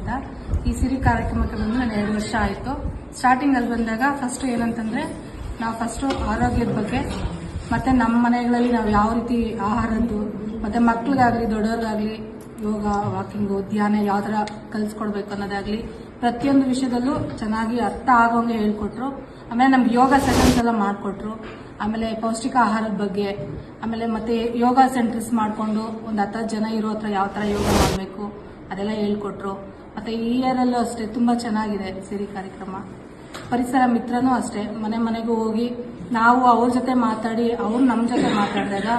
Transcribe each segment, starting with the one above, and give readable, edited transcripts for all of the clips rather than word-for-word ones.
ಅಂತ. ಈ ಸಿರಿ ಕಾರ್ಯಕ್ರಮಕ್ಕೆ ಬಂದು ನಾನು 2 ವರ್ಷ ಆಯಿತು. ಸ್ಟಾರ್ಟಿಂಗಲ್ಲಿ ಬಂದಾಗ ಫಸ್ಟ್ ಏನಂತಂದರೆ ನಾವು ಫಸ್ಟು ಆರೋಗ್ಯದ ಬಗ್ಗೆ ಮತ್ತು ನಮ್ಮ ಮನೆಗಳಲ್ಲಿ ನಾವು ಯಾವ ರೀತಿ ಆಹಾರದ್ದು ಮತ್ತು ಮಕ್ಳಿಗಾಗಲಿ ದೊಡ್ಡವ್ರಿಗಾಗಲಿ ಯೋಗ, ವಾಕಿಂಗು, ಧ್ಯಾನ ಯಾವ ಥರ ಕಲಿಸ್ಕೊಡ್ಬೇಕು ಅನ್ನೋದಾಗಲಿ ಪ್ರತಿಯೊಂದು ವಿಷಯದಲ್ಲೂ ಚೆನ್ನಾಗಿ ಅರ್ಥ ಆಗೋಂಗೆ ಹೇಳ್ಕೊಟ್ರು. ಆಮೇಲೆ ನಮ್ಗೆ ಯೋಗ ಸೆಷನ್ಸ್ ಎಲ್ಲ ಮಾಡಿಕೊಟ್ರು. ಆಮೇಲೆ ಪೌಷ್ಟಿಕ ಆಹಾರದ ಬಗ್ಗೆ, ಆಮೇಲೆ ಮತ್ತೆ ಯೋಗ ಸೆಂಟರ್ಸ್ ಮಾಡಿಕೊಂಡು ಒಂದು 10 ಜನ ಇರೋ ಹತ್ರ ಯಾವ ಥರ ಯೋಗ ಮಾಡಬೇಕು ಅದೆಲ್ಲ ಹೇಳ್ಕೊಟ್ರು. ಮತ್ತು ಈ ಇಯರಲ್ಲೂ ಅಷ್ಟೇ ತುಂಬ ಚೆನ್ನಾಗಿದೆ ಸಿರಿ ಕಾರ್ಯಕ್ರಮ. ಪರಿಸರ ಮಿತ್ರನೂ ಅಷ್ಟೇ, ಮನೆ ಮನೆಗೂ ಹೋಗಿ ನಾವು ಅವ್ರ ಜೊತೆ ಮಾತಾಡಿ ಅವ್ರು ನಮ್ಮ ಜೊತೆ ಮಾತಾಡಿದಾಗ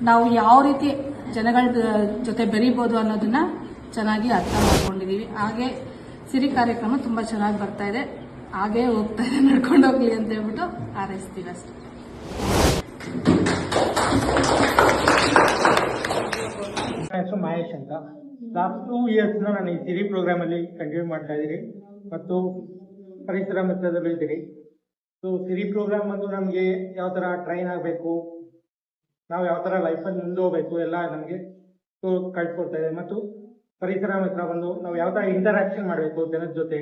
ನಾವು ಯಾವ ರೀತಿ ಜನಗಳ ಜೊತೆ ಬೆರೀಬೋದು ಅನ್ನೋದನ್ನ ಚೆನ್ನಾಗಿ ಅರ್ಥ ಮಾಡ್ಕೊಂಡಿದ್ದೀವಿ. ಹಾಗೆ ಸಿರಿ ಕಾರ್ಯಕ್ರಮ ತುಂಬ ಚೆನ್ನಾಗಿ ಬರ್ತಾ ಇದೆ, ಹಾಗೇ ಹೋಗ್ತಾ ಇದೆ, ನಡ್ಕೊಂಡು ಹೋಗ್ಲಿ ಅಂತ ಹೇಳ್ಬಿಟ್ಟು ಹಾರೈಸ್ತೀವಿ ಅಷ್ಟೇ. ಹೆಸರು ಮಹೇಶ್ ಅಂತ. ಲಾಸ್ಟ್ 2 years ನಾನು ಈ ಸಿರಿ ಪ್ರೋಗ್ರಾಮ್ ಅಲ್ಲಿ ಕಂಟಿನ್ಯೂ ಮಾಡ್ತಾ ಇದ್ದೀರಿ ಮತ್ತು ಪರಿಸರ ಮಿತ್ರದಲ್ಲೂ ಇದ್ದೀರಿ. ಸೊ ಸಿರಿ ಪ್ರೋಗ್ರಾಮ್ ಬಂದು ನಮಗೆ ಯಾವ ಥರ ಟ್ರೈನ್ ಆಗಬೇಕು, ನಾವು ಯಾವ ಥರ ಲೈಫಲ್ಲಿ ಮುಂದೆ ಹೋಗ್ಬೇಕು ಎಲ್ಲ ನಮಗೆ ಕಳ್ಸಿಕೊಡ್ತಾ ಇದೆ. ಮತ್ತು ಪರಿಸರ ಮಿತ್ರ ಬಂದು ನಾವು ಯಾವ ಥರ ಇಂಟರಾಕ್ಷನ್ ಮಾಡಬೇಕು ಜನದ ಜೊತೆ,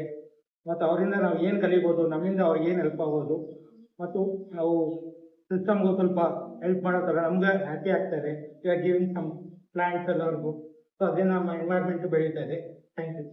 ಮತ್ತು ಅವರಿಂದ ನಾವು ಏನು ಕಲಿಬೋದು, ನಮ್ಮಿಂದ ಅವ್ರಿಗೆ ಏನು ಹೆಲ್ಪ್ ಆಗ್ಬೋದು, ಮತ್ತು ನಾವು ಸಿಸ್ಟಮ್ಗೂ ಸ್ವಲ್ಪ ಹೆಲ್ಪ್ ಮಾಡೋ ಥರ ನಮ್ಗೆ ಹ್ಯಾಪಿ ಆಗ್ತಾ ಇದೆ. ಗಿವಿಂಗ್ ಸಮ್ ಪ್ಲಾಂಟ್ಸ್ ಎಲ್ಲರಿಗೂ. ಸೊ ಅದೇ ನಮ್ಮ ಎನ್ವೈರ್ಮೆಂಟ್ ಬೆಳೀತಾ ಇದೆ. Thank you.